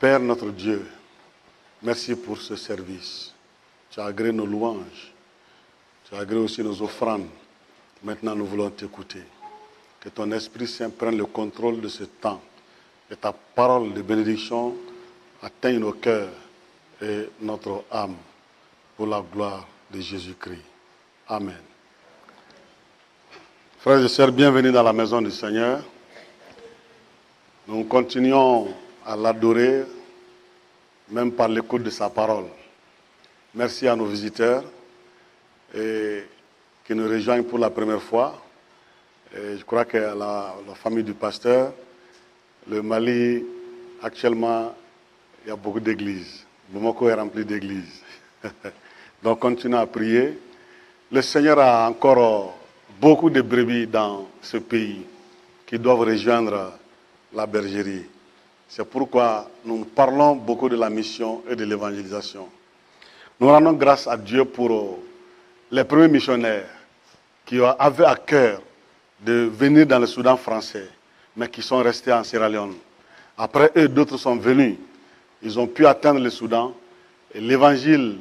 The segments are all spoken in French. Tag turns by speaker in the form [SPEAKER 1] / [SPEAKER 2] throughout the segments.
[SPEAKER 1] Père notre Dieu, merci pour ce service. Tu as agréé nos louanges. Tu as agréé aussi nos offrandes. Maintenant, nous voulons t'écouter. Que ton Esprit Saint prenne le contrôle de ce temps. Que ta parole de bénédiction atteigne nos cœurs et notre âme pour la gloire de Jésus-Christ. Amen. Frères et sœurs, bienvenue dans la maison du Seigneur. Nous continuons à l'adorer, même par l'écoute de sa parole. Merci à nos visiteurs et qui nous rejoignent pour la première fois. Et je crois que la famille du pasteur, le Mali, actuellement, il y a beaucoup d'églises. Bamako est rempli d'églises. Donc, continuons à prier. Le Seigneur a encore beaucoup de brebis dans ce pays qui doivent rejoindre la bergerie. C'est pourquoi nous parlons beaucoup de la mission et de l'évangélisation. Nous rendons grâce à Dieu pour les premiers missionnaires qui avaient à cœur de venir dans le Soudan français, mais qui sont restés en Sierra Leone. Après eux, d'autres sont venus. Ils ont pu atteindre le Soudan et l'évangile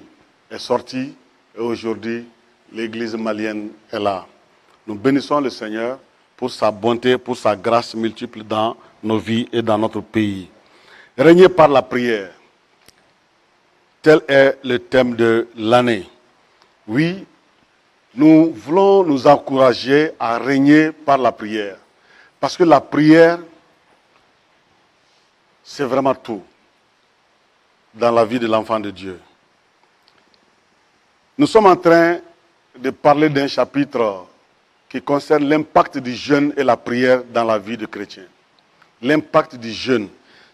[SPEAKER 1] est sorti et aujourd'hui, l'église malienne est là. Nous bénissons le Seigneur pour sa bonté, pour sa grâce multiple dans nos vies et dans notre pays. Régner par la prière. Tel est le thème de l'année. Oui, nous voulons nous encourager à régner par la prière. Parce que la prière, c'est vraiment tout dans la vie de l'enfant de Dieu. Nous sommes en train de parler d'un chapitre qui concerne l'impact du jeûne et la prière dans la vie de chrétien. L'impact du jeûne,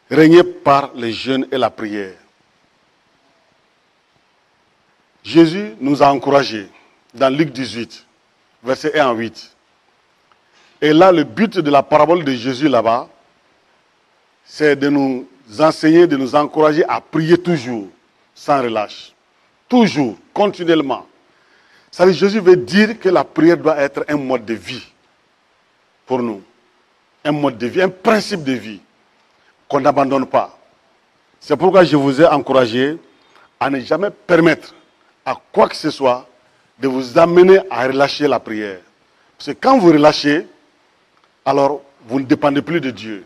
[SPEAKER 1] régner par le jeûne et la prière. Jésus nous a encouragés dans Luc 18, versets 1 à 8. Et là, le but de la parabole de Jésus là-bas, c'est de nous enseigner, de nous encourager à prier toujours, sans relâche. Toujours, continuellement. Ça veut dire, Jésus veut dire que la prière doit être un mode de vie pour nous. Un mode de vie, un principe de vie qu'on n'abandonne pas. C'est pourquoi je vous ai encouragé à ne jamais permettre à quoi que ce soit de vous amener à relâcher la prière. Parce que quand vous relâchez, alors vous ne dépendez plus de Dieu.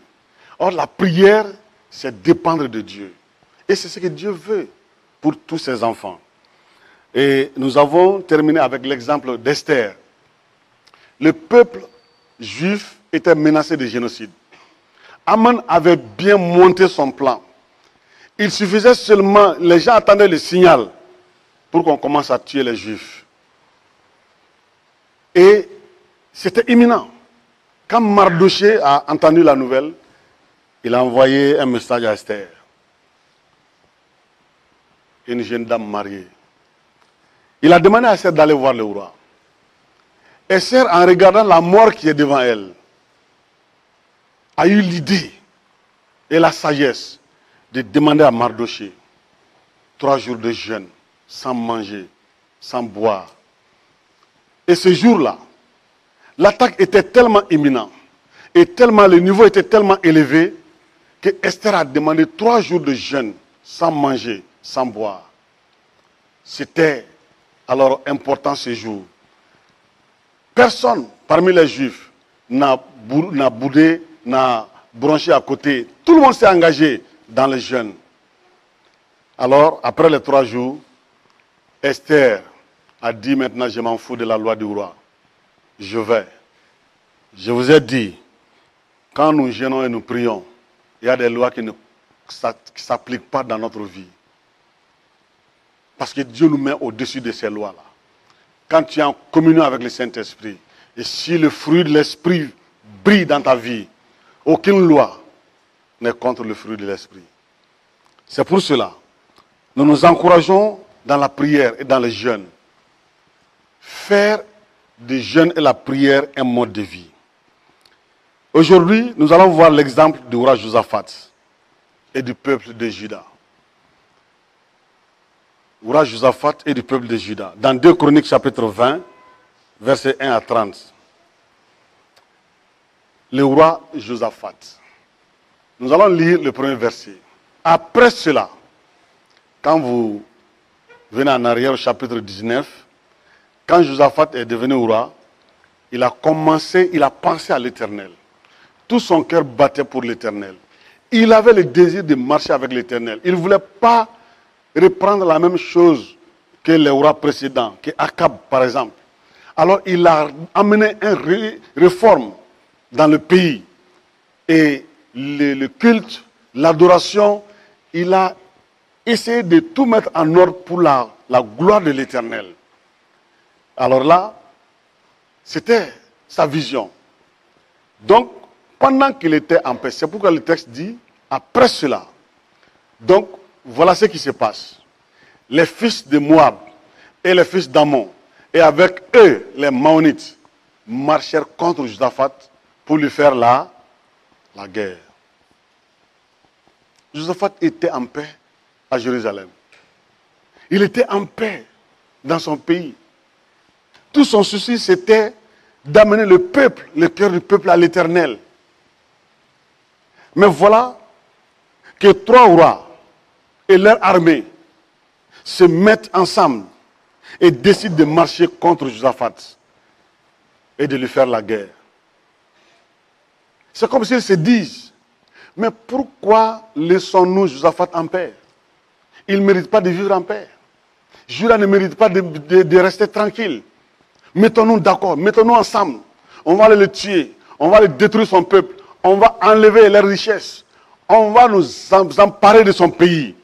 [SPEAKER 1] Or, la prière, c'est dépendre de Dieu. Et c'est ce que Dieu veut pour tous ses enfants. Et nous avons terminé avec l'exemple d'Esther. Le peuple juif était menacé de génocide. Aman avait bien monté son plan. Il suffisait seulement, les gens attendaient le signal pour qu'on commence à tuer les juifs. Et c'était imminent. Quand Mardoché a entendu la nouvelle, il a envoyé un message à Esther, une jeune dame mariée. Il a demandé à Esther d'aller voir le roi. Esther, en regardant la mort qui est devant elle, a eu l'idée et la sagesse de demander à Mardoché 3 jours de jeûne, sans manger, sans boire. Et ce jour-là, l'attaque était tellement imminente et tellement, le niveau était tellement élevé que Esther a demandé 3 jours de jeûne, sans manger, sans boire. C'était alors important ce jour. Personne parmi les Juifs n'a boudé, n'a bronché à côté. Tout le monde s'est engagé dans le jeûne. Alors, après les 3 jours, Esther a dit maintenant, je m'en fous de la loi du roi. Je vais. Je vous ai dit, quand nous jeûnons et nous prions, il y a des lois qui ne s'appliquent pas dans notre vie. Parce que Dieu nous met au-dessus de ces lois-là. Quand tu es en communion avec le Saint-Esprit, et si le fruit de l'Esprit brille dans ta vie, aucune loi n'est contre le fruit de l'Esprit. C'est pour cela, nous nous encourageons dans la prière et dans le jeûne. Faire du jeûne et la prière un mode de vie. Aujourd'hui, nous allons voir l'exemple du roi Josaphat et du peuple de Juda. Le roi Josaphat et du peuple de Juda. Dans 2 Chroniques chapitre 20, versets 1 à 30. Le roi Josaphat. Nous allons lire le premier verset. Après cela, quand vous venez en arrière au chapitre 19, quand Josaphat est devenu roi, il a pensé à l'Éternel. Tout son cœur battait pour l'Éternel. Il avait le désir de marcher avec l'Éternel. Il ne voulait pas reprendre la même chose que les rois précédents, que Akab par exemple. Alors il a amené une réforme dans le pays. Et le culte, l'adoration, il a essayé de tout mettre en ordre pour la gloire de l'Éternel. Alors là, c'était sa vision. Donc, pendant qu'il était en paix, c'est pourquoi le texte dit, après cela. Donc, voilà ce qui se passe. Les fils de Moab et les fils d'Ammon, et avec eux, les Maonites, marchèrent contre Josaphat pour lui faire la guerre. Josaphat était en paix à Jérusalem. Il était en paix dans son pays. Tout son souci, c'était d'amener le peuple, le cœur du peuple à l'Éternel. Mais voilà que 3 rois et leur armée se mettent ensemble et décident de marcher contre Josaphat et de lui faire la guerre. C'est comme s'ils se disent, mais pourquoi laissons-nous Josaphat en paix? Il ne mérite pas de vivre en paix. Juda ne mérite pas de rester tranquille. Mettons-nous d'accord, mettons-nous ensemble. On va le tuer, on va détruire son peuple, on va enlever leurs richesses, on va nous emparer de son pays.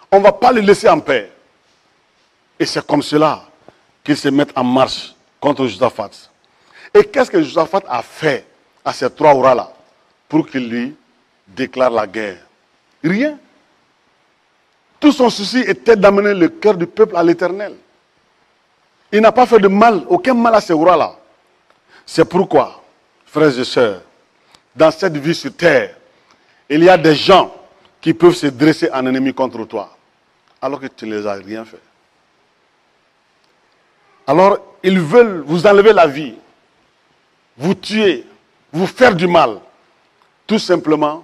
[SPEAKER 1] On ne va pas le laisser en paix. Et c'est comme cela qu'ils se mettent en marche contre Josaphat. Et qu'est-ce que Josaphat a fait à ces 3 rois-là pour qu'il lui déclare la guerre? Rien. Tout son souci était d'amener le cœur du peuple à l'Éternel. Il n'a pas fait de mal, aucun mal à ces rois-là. C'est pourquoi, frères et sœurs, dans cette vie sur terre, il y a des gens qui peuvent se dresser en ennemi contre toi, alors que tu ne les as rien fait. Alors, ils veulent vous enlever la vie, vous tuer, vous faire du mal, tout simplement,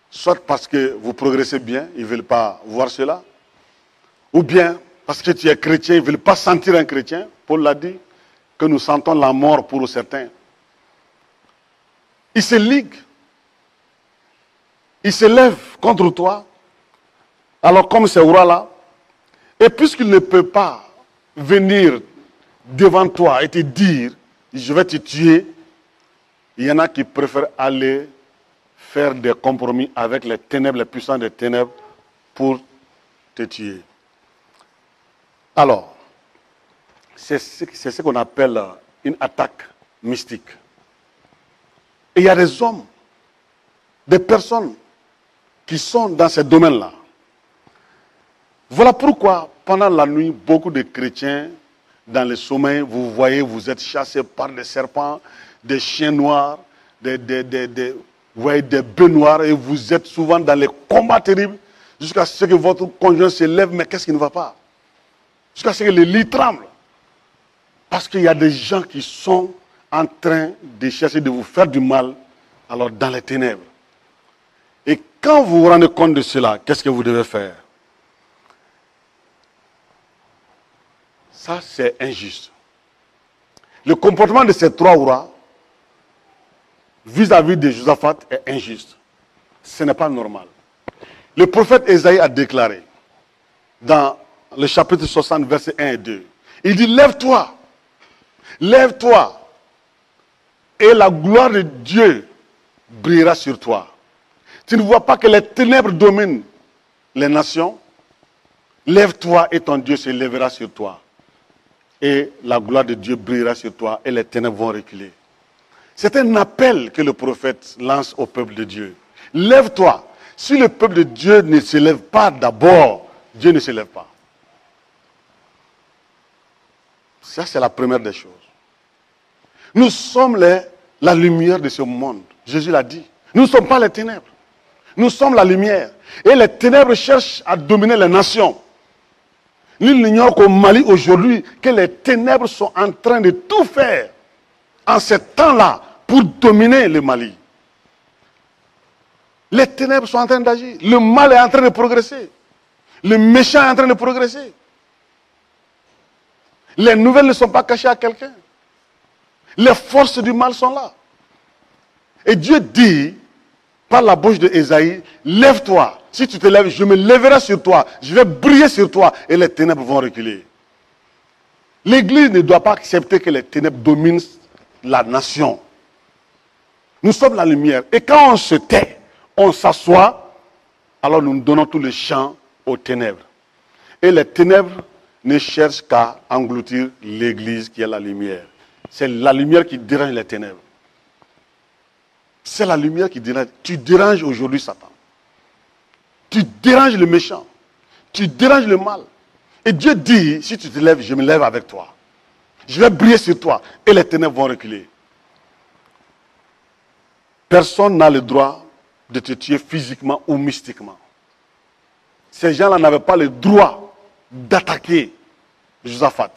[SPEAKER 1] soit parce que vous progressez bien, ils ne veulent pas voir cela, ou bien parce que tu es chrétien, ils ne veulent pas sentir un chrétien. Paul l'a dit, que nous sentons la mort pour certains. Ils se liguent, ils se lèvent contre toi, alors comme ces rois-là, et puisqu'ils ne peuvent pas venir devant toi et te dire, je vais te tuer, il y en a qui préfèrent aller faire des compromis avec les ténèbres, les puissants des ténèbres, pour te tuer. Alors, c'est ce qu'on appelle une attaque mystique. Et il y a des hommes, des personnes qui sont dans ces domaines-là. Voilà pourquoi, pendant la nuit, beaucoup de chrétiens, dans le sommeil, vous voyez, vous êtes chassés par des serpents, des chiens noirs, des bœufs noirs, et vous êtes souvent dans les combats terribles, jusqu'à ce que votre conjoint se lève, mais qu'est-ce qui ne va pas? Jusqu'à ce que le lit tremble. Parce qu'il y a des gens qui sont en train de chercher de vous faire du mal, alors dans les ténèbres. Et quand vous vous rendez compte de cela, qu'est-ce que vous devez faire? Ça, c'est injuste. Le comportement de ces 3 rois vis-à-vis de Josaphat est injuste. Ce n'est pas normal. Le prophète Ésaïe a déclaré dans le chapitre 60, versets 1 et 2. Il dit, lève-toi, lève-toi, et la gloire de Dieu brillera sur toi. Tu ne vois pas que les ténèbres dominent les nations? Lève-toi et ton Dieu se lèvera sur toi. Et la gloire de Dieu brillera sur toi et les ténèbres vont reculer. C'est un appel que le prophète lance au peuple de Dieu. Lève-toi. Si le peuple de Dieu ne se lève pas d'abord, Dieu ne se lève pas. Ça, c'est la première des choses. Nous sommes la lumière de ce monde. Jésus l'a dit. Nous ne sommes pas les ténèbres. Nous sommes la lumière. Et les ténèbres cherchent à dominer les nations. Nul n'ignore qu'au Mali aujourd'hui, que les ténèbres sont en train de tout faire en ce temps-là pour dominer le Mali. Les ténèbres sont en train d'agir. Le mal est en train de progresser. Le méchant est en train de progresser. Les nouvelles ne sont pas cachées à quelqu'un. Les forces du mal sont là. Et Dieu dit, par la bouche de Ésaïe, lève-toi. Si tu te lèves, je me lèverai sur toi. Je vais briller sur toi et les ténèbres vont reculer. L'Église ne doit pas accepter que les ténèbres dominent la nation. Nous sommes la lumière. Et quand on se tait, on s'assoit, alors nous donnons tout le champ aux ténèbres. Et les ténèbres ne cherchent qu'à engloutir l'Église qui est la lumière. C'est la lumière qui dérange les ténèbres. C'est la lumière qui dérange. Tu déranges aujourd'hui Satan. Tu déranges le méchant. Tu déranges le mal. Et Dieu dit, si tu te lèves, je me lève avec toi. Je vais briller sur toi et les ténèbres vont reculer. Personne n'a le droit de te tuer physiquement ou mystiquement. Ces gens-là n'avaient pas le droit d'attaquer Josaphat.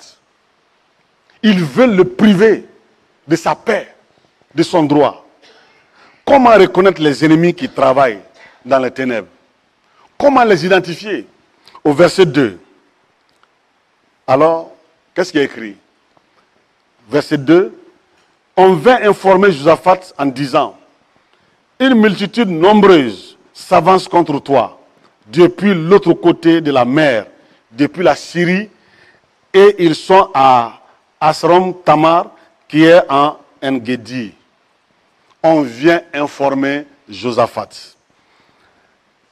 [SPEAKER 1] Ils veulent le priver de sa paix, de son droit. Comment reconnaître les ennemis qui travaillent dans les ténèbres? Comment les identifier? Au verset 2. Alors, qu'est-ce qui est écrit? Verset 2. On vint informer Josaphat en disant, une multitude nombreuse s'avance contre toi, depuis l'autre côté de la mer, depuis la Syrie, et ils sont à Asrom Tamar, qui est en En-Gedi. On vient informer Josaphat.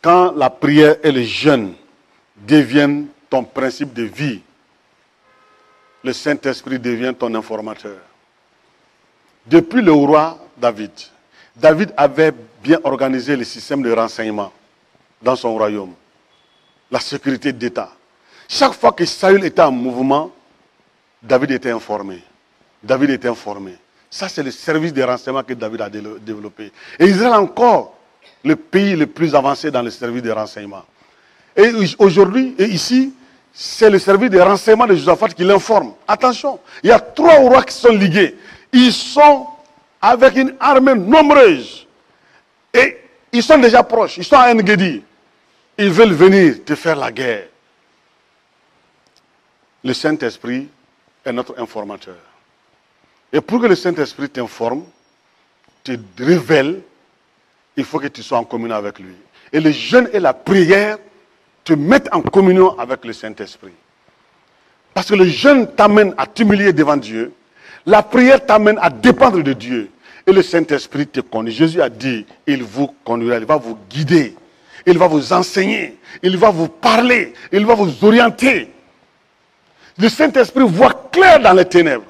[SPEAKER 1] Quand la prière et le jeûne deviennent ton principe de vie, le Saint-Esprit devient ton informateur. Depuis le roi David, David avait bien organisé le système de renseignement dans son royaume, la sécurité d'État. Chaque fois que Saül était en mouvement, David était informé. David était informé. Ça, c'est le service de renseignement que David a développé. Et Israël encore le pays le plus avancé dans le service de renseignement. Et aujourd'hui, et ici, c'est le service de renseignement de Josaphat qui l'informe. Attention, il y a 3 rois qui sont ligués. Ils sont avec une armée nombreuse. Et ils sont déjà proches. Ils sont à En-Gedi. Ils veulent venir te faire la guerre. Le Saint-Esprit est notre informateur. Et pour que le Saint-Esprit t'informe, te révèle, il faut que tu sois en communion avec lui. Et le jeûne et la prière te mettent en communion avec le Saint-Esprit. Parce que le jeûne t'amène à t'humilier devant Dieu. La prière t'amène à dépendre de Dieu. Et le Saint-Esprit te conduit. Jésus a dit, il vous conduira, il va vous guider. Il va vous enseigner. Il va vous parler. Il va vous orienter. Le Saint-Esprit voit clair dans les ténèbres.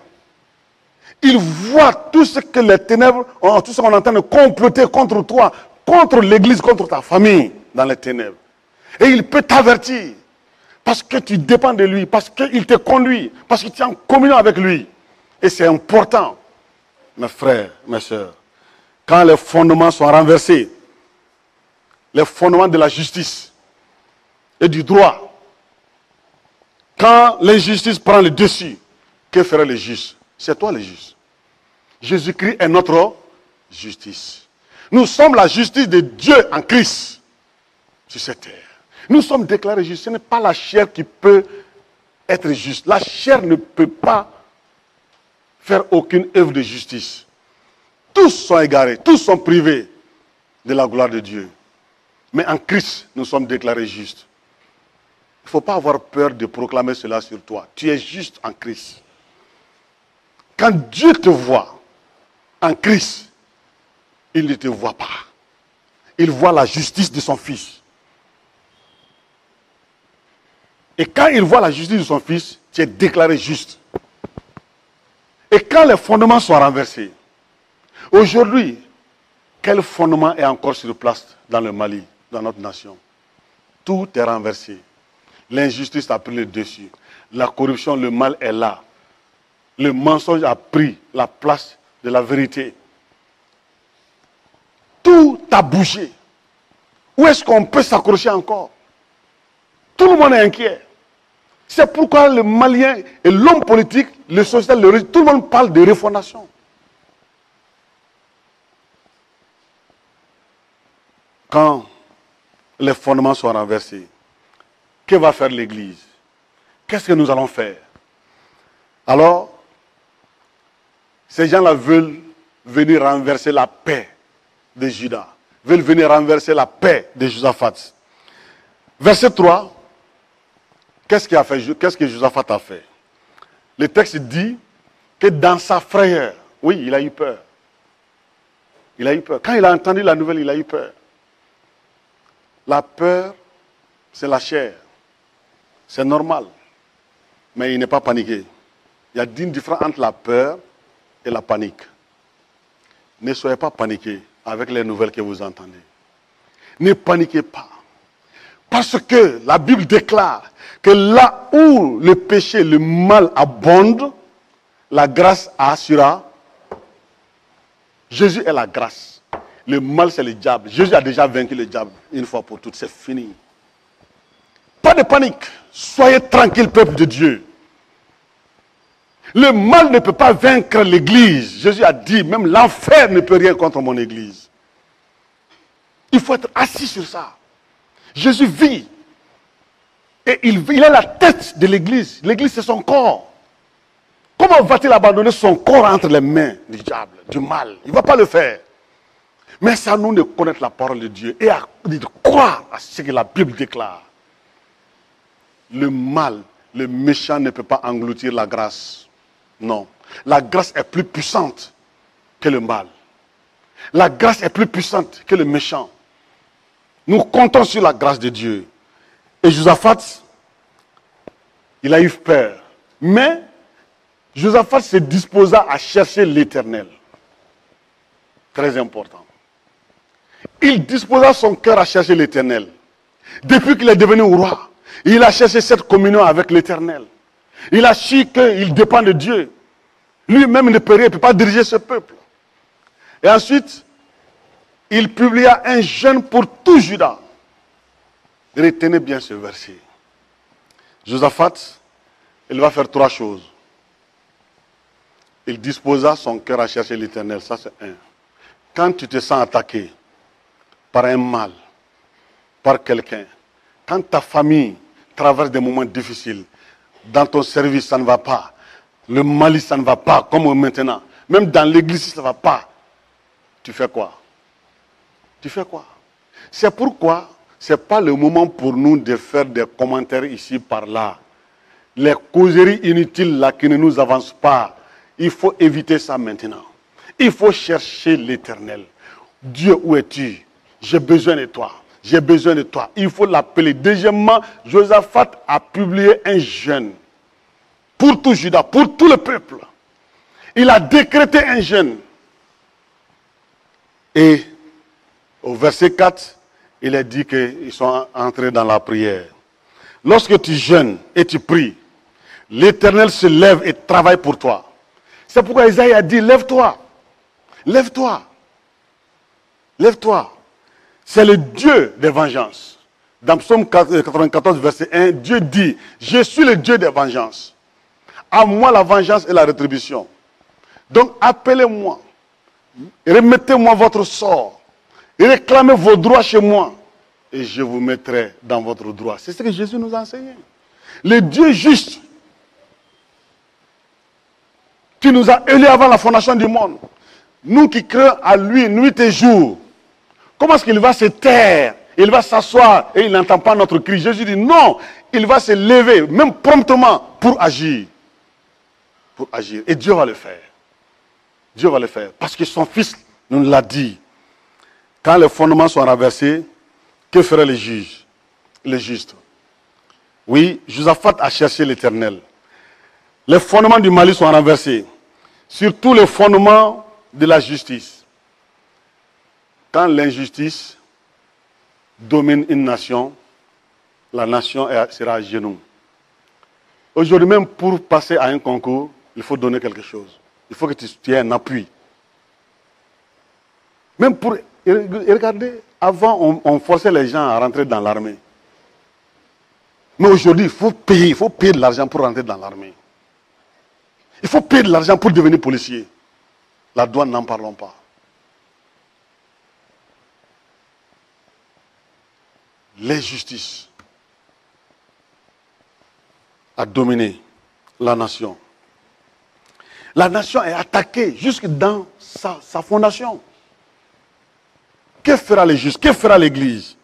[SPEAKER 1] Il voit tout ce que les ténèbres, tout ce qu'on est en train de comploter contre toi, contre l'église, contre ta famille, dans les ténèbres. Et il peut t'avertir. Parce que tu dépends de lui, parce qu'il te conduit, parce que tu es en communion avec lui. Et c'est important, mes frères, mes sœurs. Quand les fondements sont renversés, les fondements de la justice et du droit, quand l'injustice prend le dessus, que ferait le juste? C'est toi le juste. Jésus-Christ est notre justice. Nous sommes la justice de Dieu en Christ sur cette terre. Nous sommes déclarés justes. Ce n'est pas la chair qui peut être juste. La chair ne peut pas faire aucune œuvre de justice. Tous sont égarés, tous sont privés de la gloire de Dieu. Mais en Christ, nous sommes déclarés justes. Il ne faut pas avoir peur de proclamer cela sur toi. Tu es juste en Christ. Quand Dieu te voit en Christ, il ne te voit pas. Il voit la justice de son Fils. Et quand il voit la justice de son Fils, tu es déclaré juste. Et quand les fondements sont renversés, aujourd'hui, quel fondement est encore sur place dans le Mali, dans notre nation? Tout est renversé. L'injustice a pris le dessus. La corruption, le mal est là. Le mensonge a pris la place de la vérité. Tout a bougé. Où est-ce qu'on peut s'accrocher encore? Tout le monde est inquiet. C'est pourquoi le Malien et l'homme politique, le social, tout le monde parle de refondation. quand les fondements sont renversés, que va faire l'Église? Qu'est-ce que nous allons faire? Alors, ces gens-là veulent venir renverser la paix de Juda, veulent venir renverser la paix de Josaphat. Verset 3, qu'est-ce que Josaphat a fait? Le texte dit que dans sa frayeur, oui, il a eu peur. Il a eu peur. Quand il a entendu la nouvelle, il a eu peur. La peur, c'est la chair. C'est normal. Mais il n'est pas paniqué. Il y a une différence entre la peur et la panique. Ne soyez pas paniqués avec les nouvelles que vous entendez. Ne paniquez pas. Parce que la Bible déclare que là où le péché, le mal abonde, la grâce assurera. Jésus est la grâce. Le mal, c'est le diable. Jésus a déjà vaincu le diable une fois pour toutes. C'est fini. Pas de panique. Soyez tranquille, peuple de Dieu. Le mal ne peut pas vaincre l'Église. Jésus a dit, même l'enfer ne peut rien contre mon Église. Il faut être assis sur ça. Jésus vit. Et il est la tête de l'Église. L'Église, c'est son corps. Comment va-t-il abandonner son corps entre les mains du diable, du mal? Il ne va pas le faire. Mais c'est à nous de connaître la parole de Dieu et de croire à ce que la Bible déclare. Le mal, le méchant ne peut pas engloutir la grâce. Non. La grâce est plus puissante que le mal. La grâce est plus puissante que le méchant. Nous comptons sur la grâce de Dieu. Et Josaphat, il a eu peur. Mais Josaphat se disposa à chercher l'Éternel. Très important. Il disposa son cœur à chercher l'Éternel. Depuis qu'il est devenu roi, il a cherché cette communion avec l'Éternel. Il a su qu'il dépend de Dieu. Lui-même ne peut rien, il ne peut pas diriger ce peuple. Et ensuite, il publia un jeûne pour tout Juda. Retenez bien ce verset. Josaphat, il va faire 3 choses. Il disposa son cœur à chercher l'Éternel. Ça, c'est un. Quand tu te sens attaqué par un mal, par quelqu'un, quand ta famille traverse des moments difficiles, dans ton service, ça ne va pas. Le Mali, ça ne va pas, comme maintenant. Même dans l'église, ça ne va pas. Tu fais quoi? Tu fais quoi? C'est pourquoi ce n'est pas le moment pour nous de faire des commentaires ici, par là. Les causeries inutiles là qui ne nous avancent pas, il faut éviter ça maintenant. Il faut chercher l'Éternel. Dieu, où es-tu? J'ai besoin de toi. J'ai besoin de toi. Il faut l'appeler. Deuxièmement, Josaphat a publié un jeûne pour tout Juda, pour tout le peuple. Il a décrété un jeûne. Et au verset 4, il est dit qu'ils sont entrés dans la prière. Lorsque tu jeûnes et tu pries, l'Éternel se lève et travaille pour toi. C'est pourquoi Isaïe a dit, lève-toi. Lève-toi. Lève-toi. C'est le Dieu des vengeances. Dans Psaume 94, verset 1, Dieu dit, je suis le Dieu des vengeances. À moi la vengeance et la rétribution. Donc appelez-moi. Remettez-moi votre sort. Et réclamez vos droits chez moi. Et je vous mettrai dans votre droit. C'est ce que Jésus nous a enseigné. Le Dieu juste, qui nous a élus avant la fondation du monde. Nous qui créons à lui nuit et jour. Comment est-ce qu'il va se taire? Il va s'asseoir et il n'entend pas notre cri. Jésus dit non, il va se lever, même promptement, pour agir. Pour agir. Et Dieu va le faire. Dieu va le faire. Parce que son fils nous l'a dit. Quand les fondements sont renversés, que feraient les juges? Les justes. Oui, Josaphat a cherché l'Éternel. Les fondements du Mali sont renversés. Surtout les fondements de la justice. Quand l'injustice domine une nation, la nation sera à genoux. Aujourd'hui même, pour passer à un concours, il faut donner quelque chose. Il faut que tu aies un appui. Même pour... Regardez, avant, on forçait les gens à rentrer dans l'armée. Mais aujourd'hui, il faut payer de l'argent pour rentrer dans l'armée. Il faut payer de l'argent pour devenir policier. La douane, n'en parlons pas. l'injustice a dominé la nation. La nation est attaquée jusque dans sa fondation. Que fera les justes? Que fera l'Église?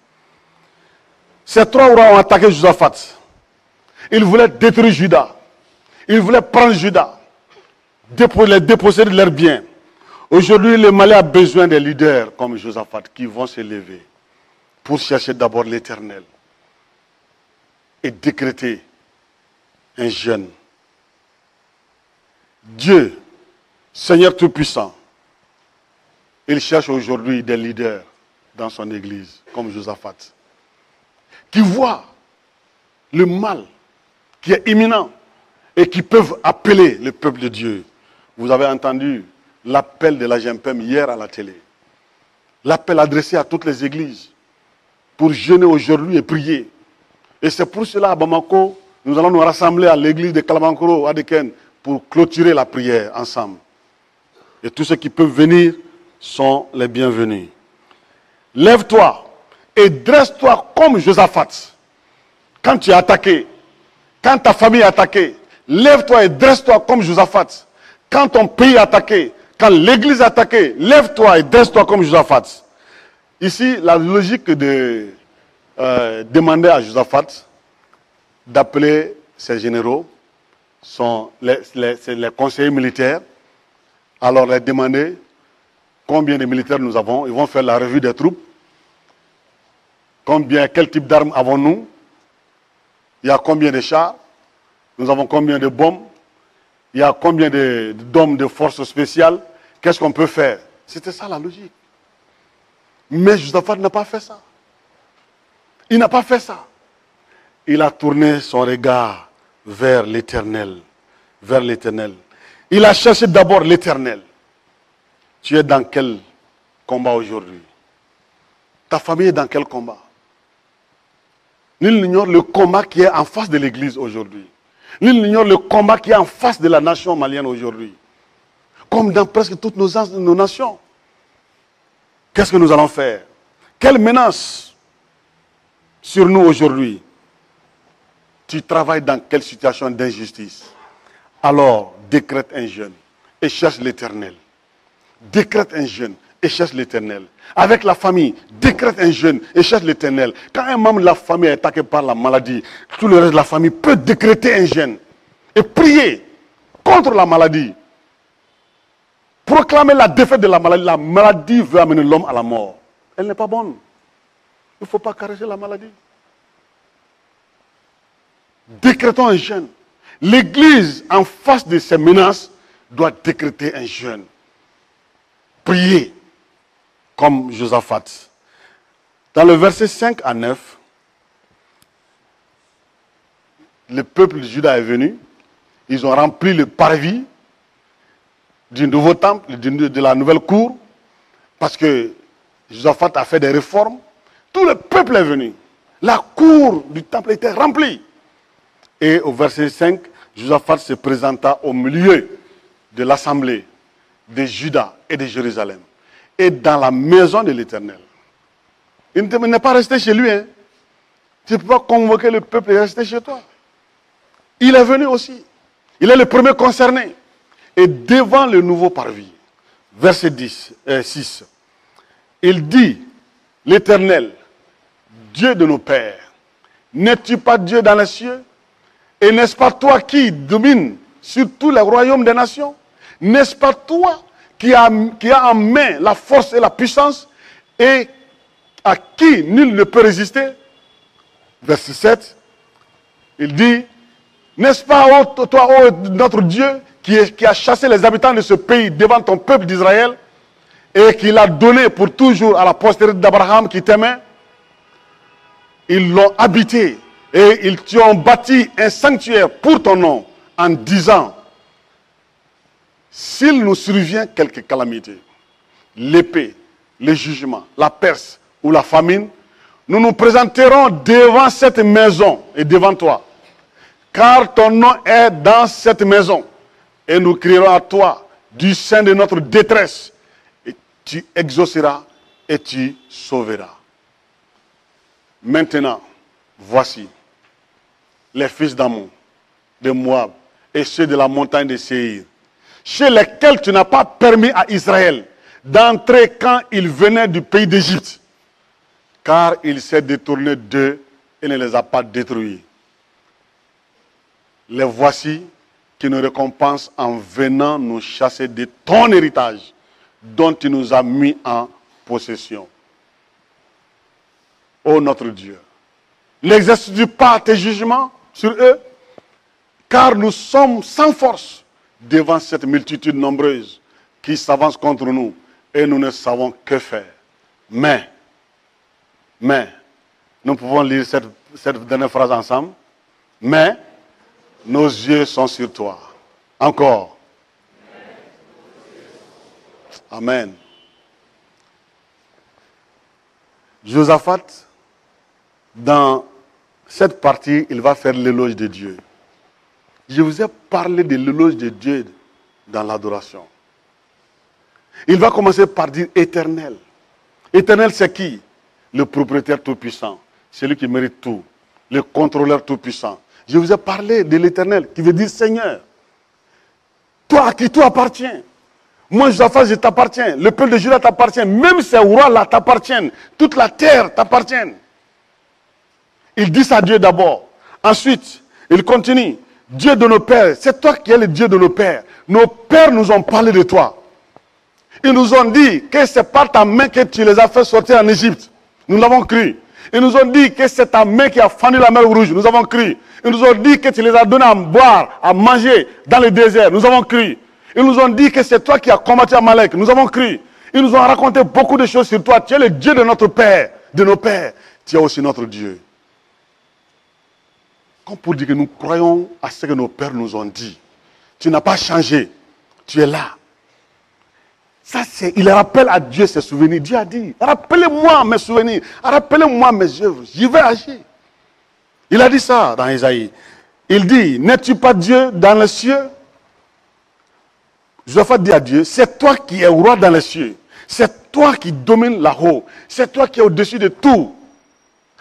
[SPEAKER 1] Ces trois rois ont attaqué Josaphat. Ils voulaient détruire Juda. Ils voulaient prendre Juda, les déposséder de leurs biens. Aujourd'hui, le Mali a besoin des leaders comme Josaphat qui vont se lever pour chercher d'abord l'Éternel et décréter un jeûne. Dieu, Seigneur Tout-Puissant, il cherche aujourd'hui des leaders dans son église, comme Josaphat, qui voient le mal qui est imminent et qui peuvent appeler le peuple de Dieu. Vous avez entendu l'appel de la GMPM hier à la télé. L'appel adressé à toutes les églises pour jeûner aujourd'hui et prier. Et c'est pour cela, à Bamako, nous allons nous rassembler à l'église de Kalamankoro, à Adeken, pour clôturer la prière ensemble. Et tous ceux qui peuvent venir sont les bienvenus. Lève-toi et dresse-toi comme Josaphat. Quand tu es attaqué, quand ta famille est attaquée, lève-toi et dresse-toi comme Josaphat. Quand ton pays est attaqué, quand l'église est attaquée, lève-toi et dresse-toi comme Josaphat. Ici, la logique de demander à Josaphat d'appeler ses généraux, sont les conseillers militaires, alors leur demander combien de militaires nous avons. Ils vont faire la revue des troupes. Quel type d'armes avons-nous? Il y a combien de chars? Nous avons combien de bombes? Il y a combien d'hommes de forces spéciales? Qu'est-ce qu'on peut faire? C'était ça la logique. Mais Josaphat n'a pas fait ça. Il n'a pas fait ça. Il a tourné son regard vers l'Éternel. Vers l'Éternel. Il a cherché d'abord l'Éternel. Tu es dans quel combat aujourd'hui? Ta famille est dans quel combat? Nul n'ignore le combat qui est en face de l'Église aujourd'hui. Nul n'ignore le combat qui est en face de la nation malienne aujourd'hui. Comme dans presque toutes nos nations. Qu'est-ce que nous allons faire? Quelle menace sur nous aujourd'hui? Tu travailles dans quelle situation d'injustice? Alors, décrète un jeûne et cherche l'Éternel. Décrète un jeûne et cherche l'Éternel. Avec la famille, décrète un jeûne et cherche l'Éternel. Quand un membre de la famille est attaqué par la maladie, tout le reste de la famille peut décréter un jeûne et prier contre la maladie. Proclamer la défaite de la maladie. La maladie veut amener l'homme à la mort. Elle n'est pas bonne. Il ne faut pas caresser la maladie. Décrétons un jeûne. L'Église, en face de ces menaces, doit décréter un jeûne. Prier comme Josaphat. Dans le verset 5 à 9, le peuple de Juda est venu. Ils ont rempli le parvis du nouveau temple, de la nouvelle cour, parce que Josaphat a fait des réformes. Tout le peuple est venu. La cour du temple était remplie. Et au verset 5, Josaphat se présenta au milieu de l'assemblée de Juda et de Jérusalem. Et dans la maison de l'Éternel. Il n'est pas resté chez lui. Hein. Tu ne peux pas convoquer le peuple et rester chez toi. Il est venu aussi. Il est le premier concerné. Et devant le nouveau parvis, verset 6, il dit, l'Éternel, Dieu de nos pères, n'es-tu pas Dieu dans les cieux? Et n'est-ce pas toi qui domine sur tous les royaumes des nations? N'est-ce pas toi qui a en main la force et la puissance et à qui nul ne peut résister? Verset 7, il dit, n'est-ce pas toi, notre Dieu, qui a chassé les habitants de ce pays devant ton peuple d'Israël et qui l'a donné pour toujours à la postérité d'Abraham qui t'aimait? Ils l'ont habité et ils t'y ont bâti un sanctuaire pour ton nom en disant, s'il nous survient quelque calamité, l'épée, le jugement, la peste ou la famine, nous nous présenterons devant cette maison et devant toi, car ton nom est dans cette maison. Et nous crierons à toi du sein de notre détresse. Et tu exauceras et tu sauveras. Maintenant, voici les fils d'Ammon, de Moab et ceux de la montagne de Séhir, chez lesquels tu n'as pas permis à Israël d'entrer quand il venait du pays d'Égypte, car il s'est détourné d'eux et ne les a pas détruits. Les voici qui nous récompensent en venant nous chasser de ton héritage, dont tu nous as mis en possession. Ô notre Dieu, n'exerces-tu pas tes jugements sur eux? Car nous sommes sans force devant cette multitude nombreuse qui s'avance contre nous et nous ne savons que faire. Mais, nous pouvons lire cette dernière phrase ensemble. Mais, nos yeux sont sur toi. Encore. Amen. Josaphat, dans cette partie, il va faire l'éloge de Dieu. Je vous ai parlé de l'éloge de Dieu dans l'adoration. Il va commencer par dire éternel. Éternel, c'est qui? Le propriétaire tout-puissant. Celui qui mérite tout. Le contrôleur tout-puissant. Je vous ai parlé de l'éternel, qui veut dire Seigneur. Toi, à qui tout appartient. Moi, Josaphat, je t'appartiens. Le peuple de Juda t'appartient. Même ces rois-là t'appartiennent. Toute la terre t'appartient. Il dit ça à Dieu d'abord. Ensuite, il continue. Dieu de nos pères, c'est toi qui es le Dieu de nos pères. Nos pères nous ont parlé de toi. Ils nous ont dit que c'est par ta main que tu les as fait sortir en Égypte. Nous l'avons cru. Ils nous ont dit que c'est ta main qui a fendu la mer Rouge. Nous avons cru. Ils nous ont dit que tu les as donnés à boire, à manger dans le désert. Nous avons cru. Ils nous ont dit que c'est toi qui as combattu Amalek. Nous avons cru. Ils nous ont raconté beaucoup de choses sur toi. Tu es le Dieu de notre Père, de nos pères. Tu es aussi notre Dieu. Comme pour dire que nous croyons à ce que nos pères nous ont dit. Tu n'as pas changé. Tu es là. Ça, il rappelle à Dieu ses souvenirs. Dieu a dit, rappelez-moi mes souvenirs. Rappelez-moi mes œuvres. J'y vais agir. Il a dit ça dans Isaïe. Il dit, n'es-tu pas Dieu dans les cieux? Josaphat dit à Dieu, c'est toi qui es roi dans les cieux. C'est toi qui domines là-haut. C'est toi qui es au-dessus de tout.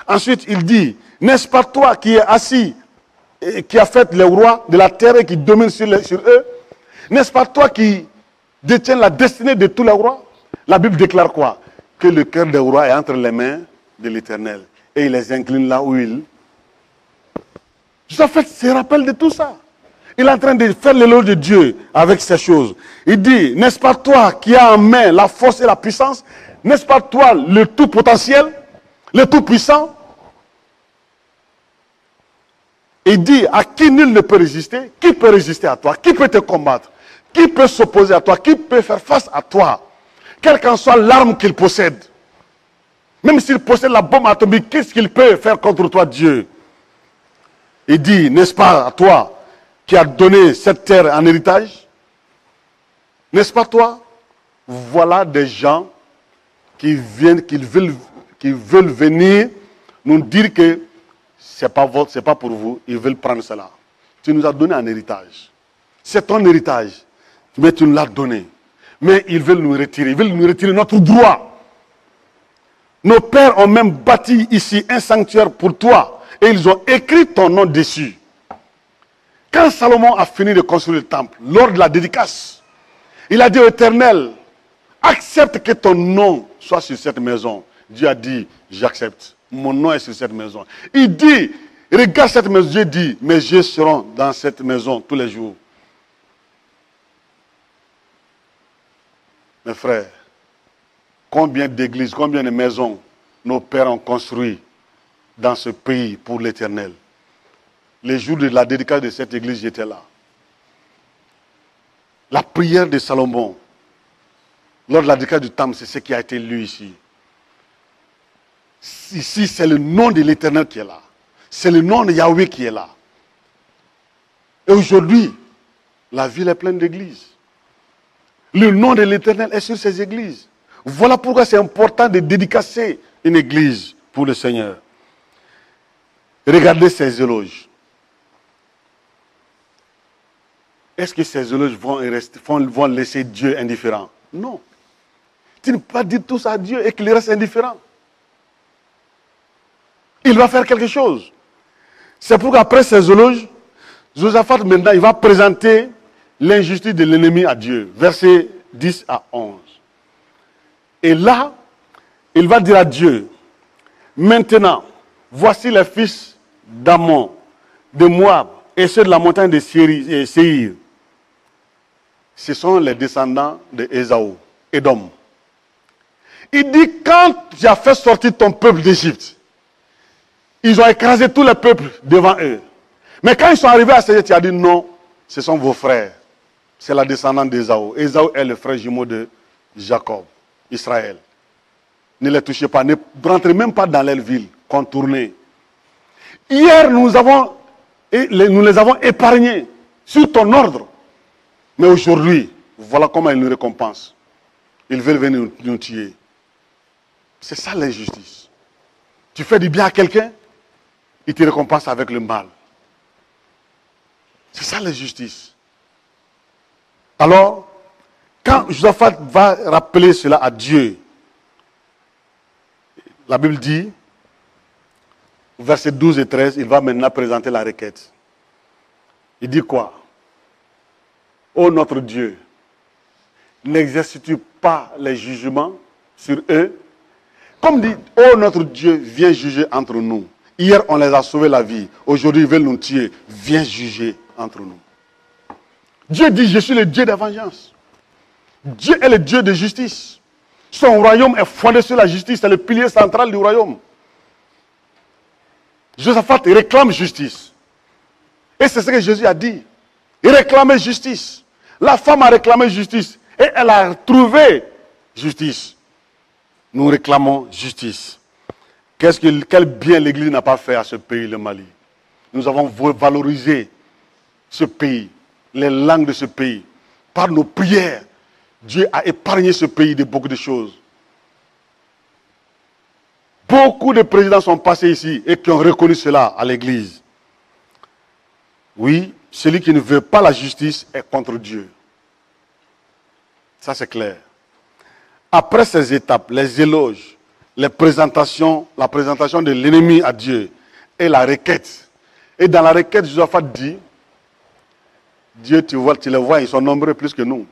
[SPEAKER 1] Ensuite, il dit, n'est-ce pas toi qui es assis et qui a fait les rois de la terre et qui domine sur eux? N'est-ce pas toi qui détiens la destinée de tous les rois? La Bible déclare quoi? Que le cœur des rois est entre les mains de l'Éternel. Et il les incline là où il... Josaphat se rappelle de tout ça. Il est en train de faire l'éloge de Dieu avec ces choses. Il dit, n'est-ce pas toi qui as en main la force et la puissance? N'est-ce pas toi le tout potentiel, le tout puissant? Il dit, à qui nul ne peut résister? Qui peut résister à toi? Qui peut te combattre? Qui peut s'opposer à toi? Qui peut faire face à toi? Quelle qu'en soit l'arme qu'il possède. Même s'il possède la bombe atomique, qu'est-ce qu'il peut faire contre toi, Dieu? Il dit, n'est-ce pas à toi qui a donné cette terre en héritage? N'est-ce pas toi? Voilà des gens qui veulent venir nous dire que c'est pas pour vous, ils veulent prendre cela. Tu nous as donné un héritage. C'est ton héritage, mais tu nous l'as donné. Mais ils veulent nous retirer notre droit. Nos pères ont même bâti ici un sanctuaire pour toi et ils ont écrit ton nom dessus. Quand Salomon a fini de construire le temple, lors de la dédicace, il a dit au Éternel, accepte que ton nom soit sur cette maison. Dieu a dit, j'accepte. Mon nom est sur cette maison. Il dit, regarde cette maison. Dieu dit, mes yeux seront dans cette maison tous les jours. Mes frères, combien d'églises, combien de maisons nos pères ont construit dans ce pays pour l'Éternel. Les jours de la dédicace de cette église, j'étais là. La prière de Salomon, lors de la dédicace du temple, c'est ce qui a été lu ici. Ici, c'est le nom de l'Éternel qui est là. C'est le nom de Yahweh qui est là. Et aujourd'hui, la ville est pleine d'églises. Le nom de l'Éternel est sur ces églises. Voilà pourquoi c'est important de dédicacer une église pour le Seigneur. Regardez ces éloges. Est-ce que ces éloges vont laisser Dieu indifférent? Non. Tu ne peux pas dire tout ça à Dieu et qu'il reste indifférent. Il va faire quelque chose. C'est pourquoi après ces éloges, Josaphat maintenant, il va présenter l'injustice de l'ennemi à Dieu. Versets 10 à 11. Et là, il va dire à Dieu, maintenant, voici les fils d'Ammon, de Moab, et ceux de la montagne de Séir. Ce sont les descendants d'Ésaü, Édom. Il dit, quand tu as fait sortir ton peuple d'Égypte, ils ont écrasé tous les peuples devant eux. Mais quand ils sont arrivés à Séir, tu as dit, non, ce sont vos frères. C'est la descendante d'Ésaü. Ésaü est le frère jumeau de Jacob, Israël. Ne les touchez pas, ne rentrez même pas dans leur ville, contournez. Hier, nous les avons épargnés sur ton ordre. Mais aujourd'hui, voilà comment ils nous récompensent. Ils veulent venir nous tuer. C'est ça l'injustice. Tu fais du bien à quelqu'un, il te récompense avec le mal. C'est ça l'injustice. Alors, quand Josaphat va rappeler cela à Dieu, la Bible dit, versets 12 et 13, il va maintenant présenter la requête. Il dit quoi? Ô notre Dieu, n'exerces-tu pas les jugements sur eux? Comme dit, ô notre Dieu, viens juger entre nous. Hier, on les a sauvés la vie. Aujourd'hui, ils veulent nous tuer. Viens juger entre nous. Dieu dit, je suis le Dieu de vengeance. Dieu est le Dieu de justice. Son royaume est fondé sur la justice. C'est le pilier central du royaume. Josaphat réclame justice. Et c'est ce que Jésus a dit. Il réclamait justice. La femme a réclamé justice. Et elle a trouvé justice. Nous réclamons justice. Quel bien l'Église n'a pas fait à ce pays, le Mali. Nous avons valorisé ce pays, les langues de ce pays. Par nos prières, Dieu a épargné ce pays de beaucoup de choses. Beaucoup de présidents sont passés ici et qui ont reconnu cela à l'Église. Oui, celui qui ne veut pas la justice est contre Dieu. Ça, c'est clair. Après ces étapes, les éloges, la présentation de l'ennemi à Dieu et la requête. Et dans la requête, Josaphat dit, Dieu, tu les vois, ils sont nombreux plus que nous.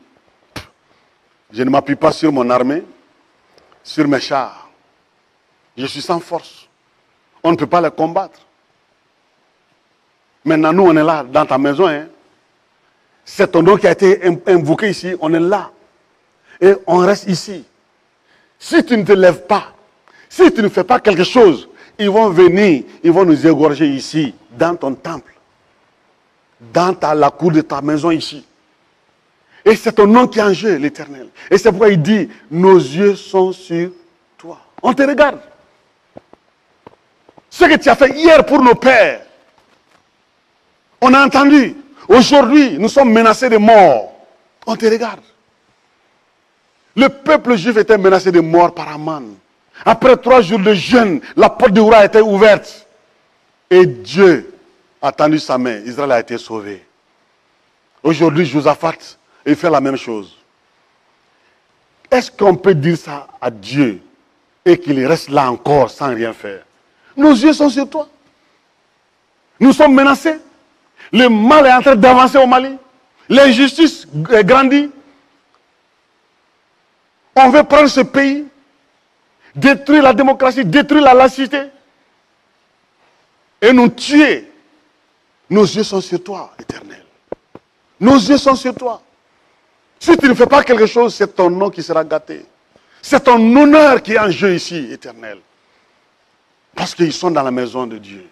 [SPEAKER 1] Je ne m'appuie pas sur mon armée, sur mes chars. Je suis sans force. On ne peut pas les combattre. Maintenant, nous, on est là, dans ta maison. Hein. C'est ton nom qui a été invoqué ici. On est là. Et on reste ici. Si tu ne te lèves pas, si tu ne fais pas quelque chose, ils vont venir, ils vont nous égorger ici, dans ton temple. Dans la cour de ta maison ici. Et c'est ton nom qui est en jeu, l'Éternel. Et c'est pourquoi il dit, nos yeux sont sur toi. On te regarde. Ce que tu as fait hier pour nos pères, on a entendu. Aujourd'hui, nous sommes menacés de mort. On te regarde. Le peuple juif était menacé de mort par Aman. Après 3 jours de jeûne, la porte du roi a été ouverte. Et Dieu a tendu sa main. Israël a été sauvé. Aujourd'hui, Josaphat, il fait la même chose. Est-ce qu'on peut dire ça à Dieu et qu'il reste là encore sans rien faire? Nos yeux sont sur toi. Nous sommes menacés. Le mal est en train d'avancer au Mali. L'injustice grandit. On veut prendre ce pays, détruire la démocratie, détruire la laïcité et nous tuer. Nos yeux sont sur toi, Éternel. Nos yeux sont sur toi. Si tu ne fais pas quelque chose, c'est ton nom qui sera gâté. C'est ton honneur qui est en jeu ici, Éternel. Parce qu'ils sont dans la maison de Dieu,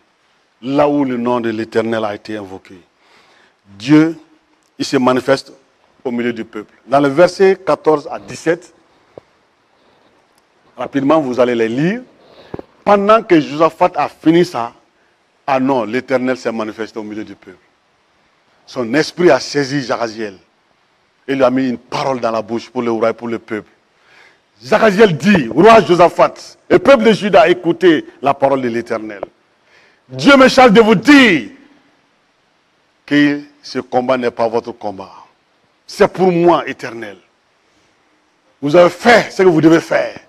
[SPEAKER 1] là où le nom de l'Éternel a été invoqué. Dieu, il se manifeste au milieu du peuple. Dans le verset 14 à 17, rapidement vous allez les lire. Pendant que Josaphat a fini ça, ah non, l'Éternel s'est manifesté au milieu du peuple. Son esprit a saisi Jahaziel. Il lui a mis une parole dans la bouche pour le roi et pour le peuple. Jahaziel dit, roi Josaphat, le peuple de Juda, écoutez la parole de l'Éternel. Dieu me charge de vous dire que ce combat n'est pas votre combat. C'est pour moi, Éternel. Vous avez fait ce que vous devez faire.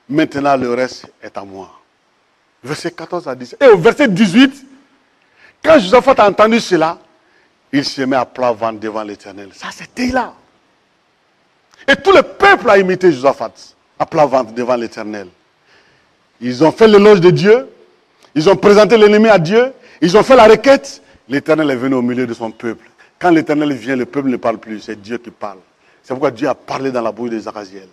[SPEAKER 1] Maintenant, le reste est à moi. Verset 14 à 17. Et au verset 18, quand Josaphat a entendu cela, il se met à plat ventre devant l'Éternel. Ça, c'était là. Et tout le peuple a imité Josaphat, à plat ventre devant l'Éternel. Ils ont fait l'éloge de Dieu. Ils ont présenté l'ennemi à Dieu. Ils ont fait la requête. L'Éternel est venu au milieu de son peuple. Quand l'Éternel vient, le peuple ne parle plus. C'est Dieu qui parle. C'est pourquoi Dieu a parlé dans la bouche des Araziel.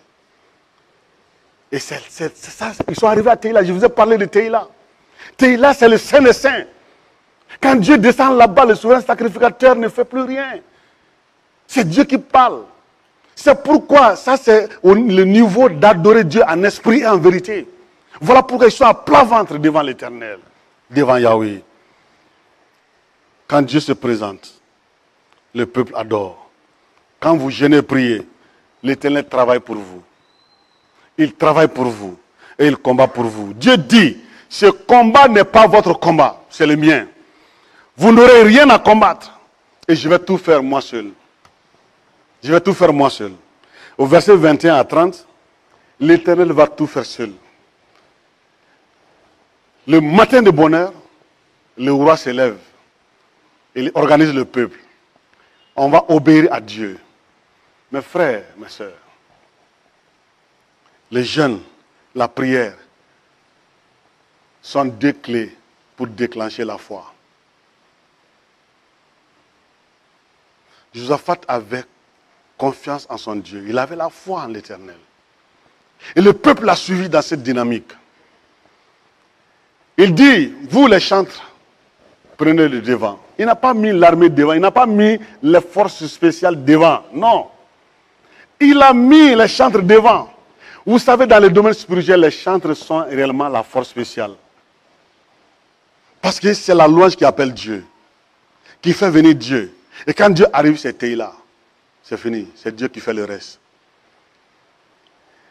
[SPEAKER 1] Et c'est ça. Ils sont arrivés à Teïla. Je vous ai parlé de Teïla. Teïla, c'est le Saint des Saints. Quand Dieu descend là-bas, le souverain sacrificateur ne fait plus rien. C'est Dieu qui parle. C'est pourquoi, ça c'est le niveau d'adorer Dieu en esprit et en vérité. Voilà pourquoi ils sont à plat ventre devant l'Éternel, devant Yahweh. Quand Dieu se présente, le peuple adore. Quand vous jeûnez et priez, l'Éternel travaille pour vous. Il travaille pour vous et il combat pour vous. Dieu dit, ce combat n'est pas votre combat, c'est le mien. Vous n'aurez rien à combattre et je vais tout faire moi seul. Je vais tout faire moi seul. Au verset 21 à 30, l'Éternel va tout faire seul. Le matin de bonheur, le roi se lève. Il organise le peuple. On va obéir à Dieu. Mes frères, mes sœurs, les jeûnes, la prière sont deux clés pour déclencher la foi. Josaphat avait confiance en son Dieu. Il avait la foi en l'Éternel. Et le peuple l'a suivi dans cette dynamique. Il dit, vous les chantres, prenez le devant. Il n'a pas mis l'armée devant, il n'a pas mis les forces spéciales devant. Non. Il a mis les chantres devant. Vous savez, dans le domaine spirituel, les chantres sont réellement la force spéciale. Parce que c'est la louange qui appelle Dieu, qui fait venir Dieu. Et quand Dieu arrive, c'est là. C'est fini. C'est Dieu qui fait le reste.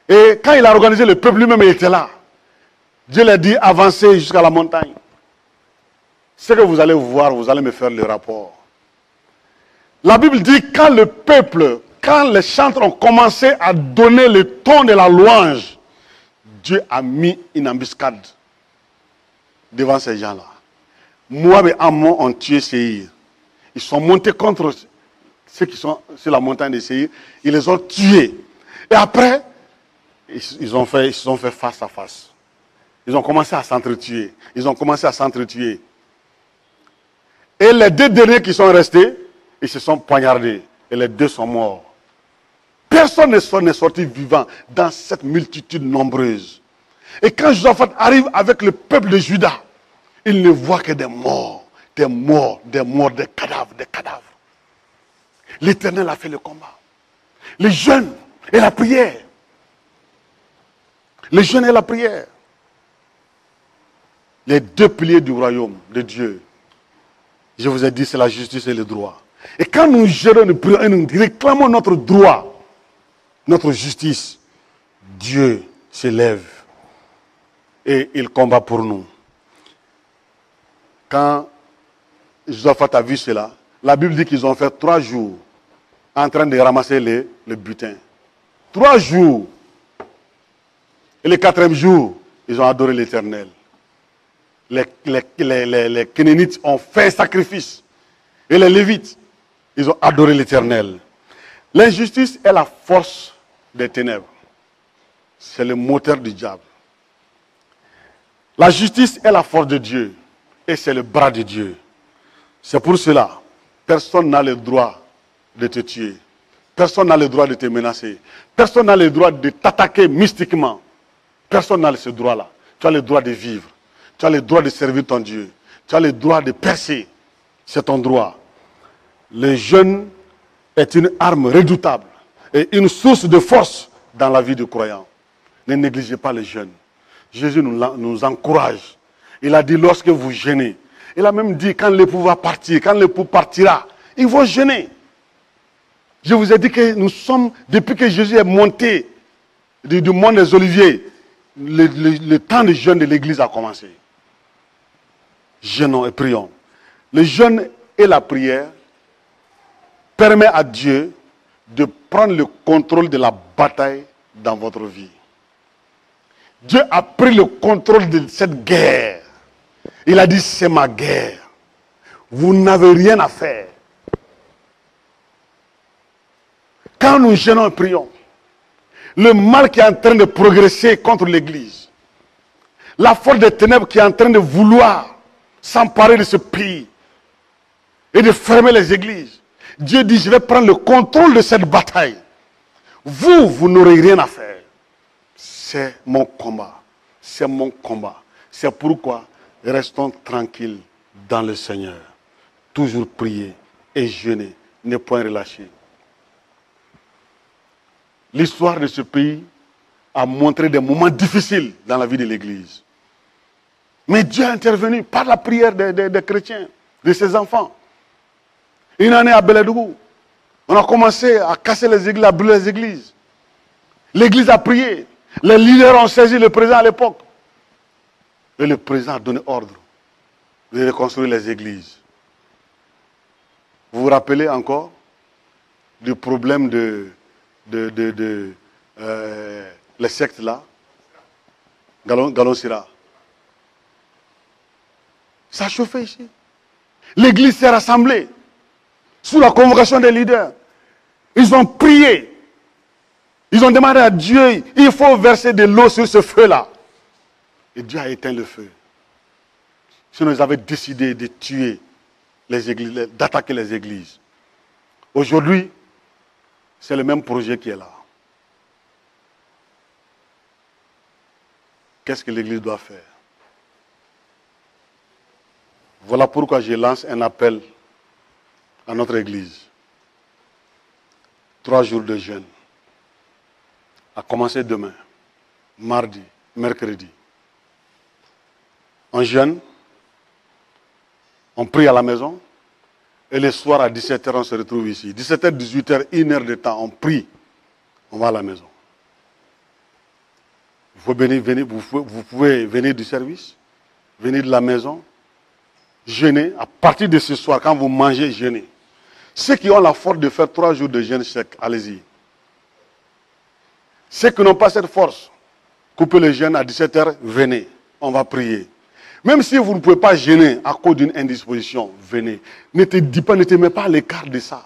[SPEAKER 1] Et quand il a organisé le peuple, lui-même il était là. Dieu lui a dit, avancez jusqu'à la montagne. Ce que vous allez voir, vous allez me faire le rapport. La Bible dit, quand le peuple, quand les chantres ont commencé à donner le ton de la louange, Dieu a mis une embuscade devant ces gens-là. Moab et Ammon ont tué Séhir. Ils sont montés contre ceux qui sont sur la montagne de Séhir. Ils les ont tués. Et après, ils se sont fait face à face. Ils ont commencé à s'entretuer. Et les deux derniers qui sont restés, ils se sont poignardés. Et les deux sont morts. Personne n'est sorti vivant dans cette multitude nombreuse. Et quand Josaphat arrive avec le peuple de Juda, il ne voit que des morts, des cadavres, L'Éternel a fait le combat. Les jeûnes et la prière. Les jeûnes et la prière. Les deux piliers du royaume de Dieu. Je vous ai dit, c'est la justice et le droit. Et quand nous jeûnons, nous prions et nous réclamons notre droit, notre justice, Dieu se lève et il combat pour nous. Quand Josaphat a vu cela, la Bible dit qu'ils ont fait 3 jours en train de ramasser le butin. 3 jours. Et le 4e jour, ils ont adoré l'Éternel. Les Kénénites ont fait un sacrifice. Et les Lévites, ils ont adoré l'Éternel. L'injustice est la force des ténèbres. C'est le moteur du diable. La justice est la force de Dieu. Et c'est le bras de Dieu. C'est pour cela, personne n'a le droit de te tuer. Personne n'a le droit de te menacer. Personne n'a le droit de t'attaquer mystiquement. Personne n'a ce droit-là. Tu as le droit de vivre. Tu as le droit de servir ton Dieu. Tu as le droit de percer. C'est ton droit. Le jeûne est une arme redoutable et une source de force dans la vie du croyant. Ne négligez pas le jeûne. Jésus nous encourage. Il a dit lorsque vous jeûnez. Il a même dit quand l'époux va partir, quand l'époux partira, ils vont jeûner. Je vous ai dit que nous sommes, depuis que Jésus est monté du mont des Oliviers, le temps de jeûne de l'Église a commencé. Jeûnons et prions. Le jeûne et la prière permettent à Dieu de prendre le contrôle de la bataille dans votre vie. Dieu a pris le contrôle de cette guerre. Il a dit, c'est ma guerre. Vous n'avez rien à faire. Quand nous jeûnons et prions, le mal qui est en train de progresser contre l'Église, la force des ténèbres qui est en train de vouloir s'emparer de ce pays et de fermer les églises, Dieu dit, je vais prendre le contrôle de cette bataille. Vous n'aurez rien à faire. C'est mon combat. C'est mon combat. C'est pourquoi restons tranquilles dans le Seigneur. Toujours prier et jeûner, ne point relâcher. L'histoire de ce pays a montré des moments difficiles dans la vie de l'Église. Mais Dieu a intervenu par la prière des chrétiens, de ses enfants. Une année à Beledougou, on a commencé à casser les églises, à brûler les églises. L'Église a prié. Les leaders ont saisi le président à l'époque. Et le président a donné ordre de reconstruire les églises. Vous vous rappelez encore du problème les sectes là, Galon Sira. Ça a chauffé ici. L'église s'est rassemblée sous la convocation des leaders. Ils ont prié. Ils ont demandé à Dieu, il faut verser de l'eau sur ce feu-là. Et Dieu a éteint le feu. Sinon, ils avaient décidé de tuer les églises, d'attaquer les églises. Aujourd'hui, c'est le même projet qui est là. Qu'est-ce que l'Église doit faire? Voilà pourquoi je lance un appel à notre Église. 3 jours de jeûne. À commencer demain, mardi, mercredi. On jeûne, on prie à la maison, et le soir à 17h, on se retrouve ici. 17h, 18h, 1 heure de temps, on prie, on va à la maison. Vous pouvez venir du service, venir de la maison, jeûner. À partir de ce soir, quand vous mangez, jeûnez. Ceux qui ont la force de faire 3 jours de jeûne sec, allez-y. Ceux qui n'ont pas cette force, coupez le jeûne à 17h, venez, on va prier. Même si vous ne pouvez pas jeûner à cause d'une indisposition, venez. Ne te mets pas à l'écart de ça.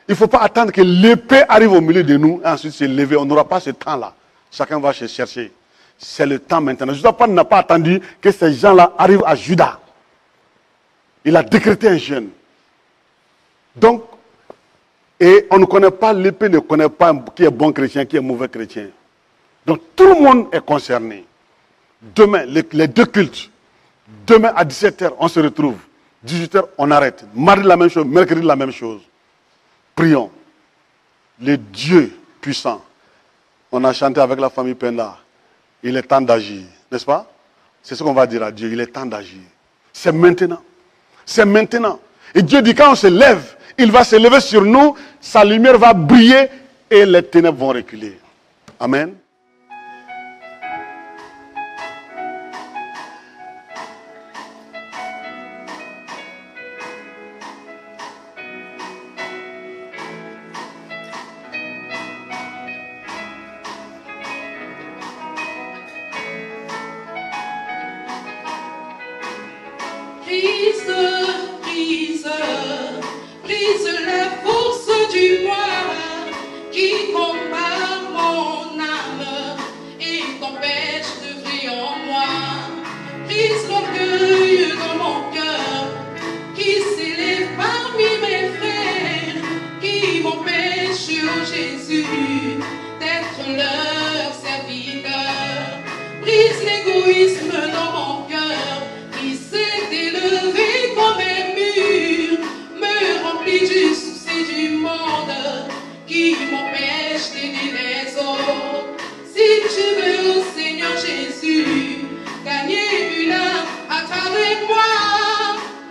[SPEAKER 1] Il ne faut pas attendre que l'épée arrive au milieu de nous et ensuite se lever. On n'aura pas ce temps-là. Chacun va se chercher. C'est le temps maintenant. Judas n'a pas attendu que ces gens-là arrivent à Juda. Il a décrété un jeûne. Donc, et on ne connaît pas, l'épée ne connaît pas qui est bon chrétien, qui est mauvais chrétien. Donc tout le monde est concerné. Demain, les 2 cultes. Demain à 17h, on se retrouve. 18h, on arrête. Mardi, la même chose. Mercredi, la même chose. Prions. Le Dieu puissant. On a chanté avec la famille Penda. Il est temps d'agir. N'est-ce pas? C'est ce qu'on va dire à Dieu. Il est temps d'agir. C'est maintenant. C'est maintenant. Et Dieu dit quand on se lève, il va se lever sur nous, sa lumière va briller et les ténèbres vont reculer. Amen.
[SPEAKER 2] Brise la force du moi qui combat mon âme et t'empêche de briller en moi. Brise l'orgueil dans mon cœur qui s'élève parmi mes frères, qui m'empêche, oh Jésus, d'être leur serviteur. Brise l'égoïsme dans mon cœur qui s'est élevé comme un mur, me remplit du souci du monde qui m'empêche d'aider les autres. Si tu veux, oh Seigneur Jésus, gagner une âme à travers moi,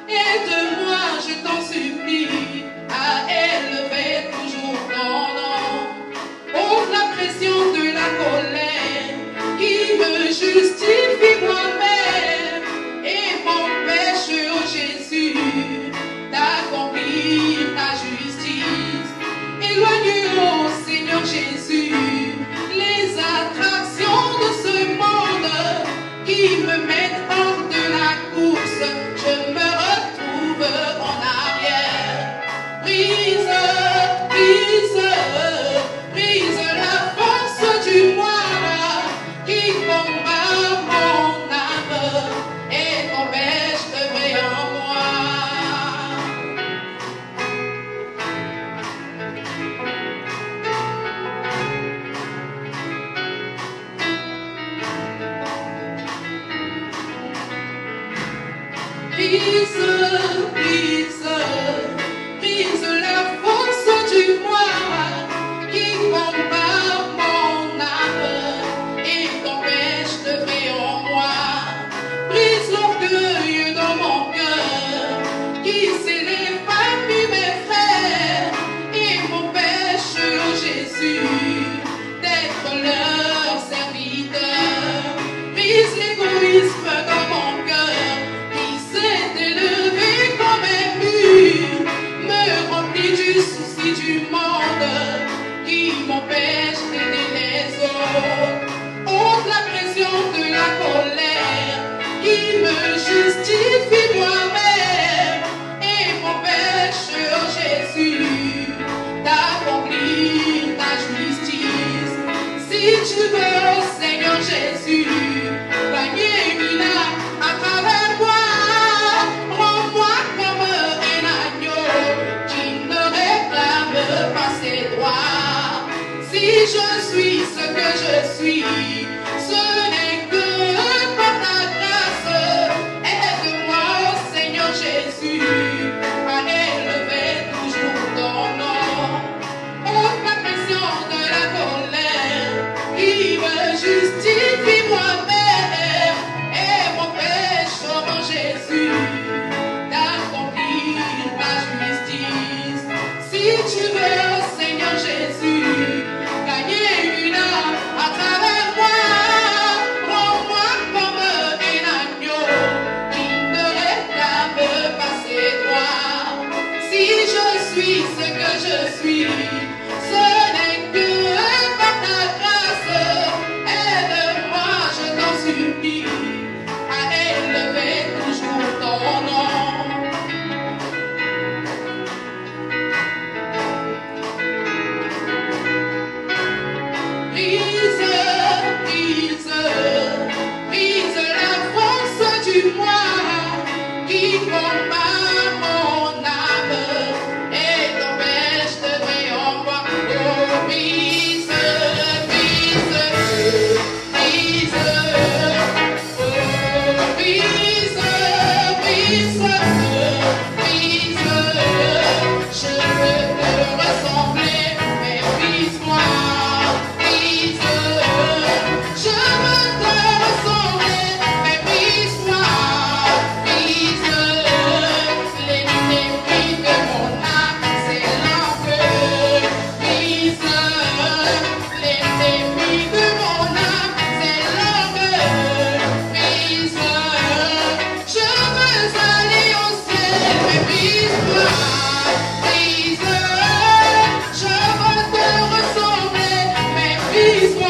[SPEAKER 2] aide-moi, je t'en supplie, à élever toujours ton nom. Ôte la pression de la colère qui me justifie moi-même et m'empêche, oh Jésus, d'accomplir ta justice. Éloigne, oh Seigneur Jésus, les attractions de ce Brise la force du moi qui combat mon âme et t'empêche de briller en moi. Brise l'orgueil dans mon cœur qui s'élève parmi mes frères et m'empêche, Jésus, d'être leur serviteur. Brise l'égoïsme dans mon cœur qui s'est élevé comme un mur, me remplit du souci du monde qui m'empêche d'aider les autres. Ôte la pression de la colère qui me justifie moi-même et m'empêche, Jésus, d'accomplir ta justice. Si tu veux, Seigneur Jésus, gagner une âme à travers moi, rends-moi comme un agneau qui ne réclame pas ses droits. Si je suis ce que je suis, ce n'est que par ta grâce. Aide-moi, Seigneur Jésus, à élever toujours ton nom. Ôte la pression de la colère qui me justifie moi-même et m'empêche, mon Jésus, d'accomplir ta justice. Si tu veux, Seigneur Jésus, gagner une âme à travers moi, rends-moi comme un agneau qui ne réclame pas ses droits. Si je suis ce que je suis, ce n'est que par ta grâce. Aide-moi, je t'en supplie, à élever toujours ton nom. Brise la force du moi qui combat mon âme et t'empêche de briller en moi. Oh, brise, je veux te ressembler, mais brise-moi. Je veux te ressembler, mais brise-moi, brise. L'ennemi de mon âme, c'est l'orgueil. Brise. L'ennemi de mon âme, c'est l'orgueil. Brise. Je veux aller au ciel, mais brise-moi, brise. Je veux te ressembler, mais brise-moi.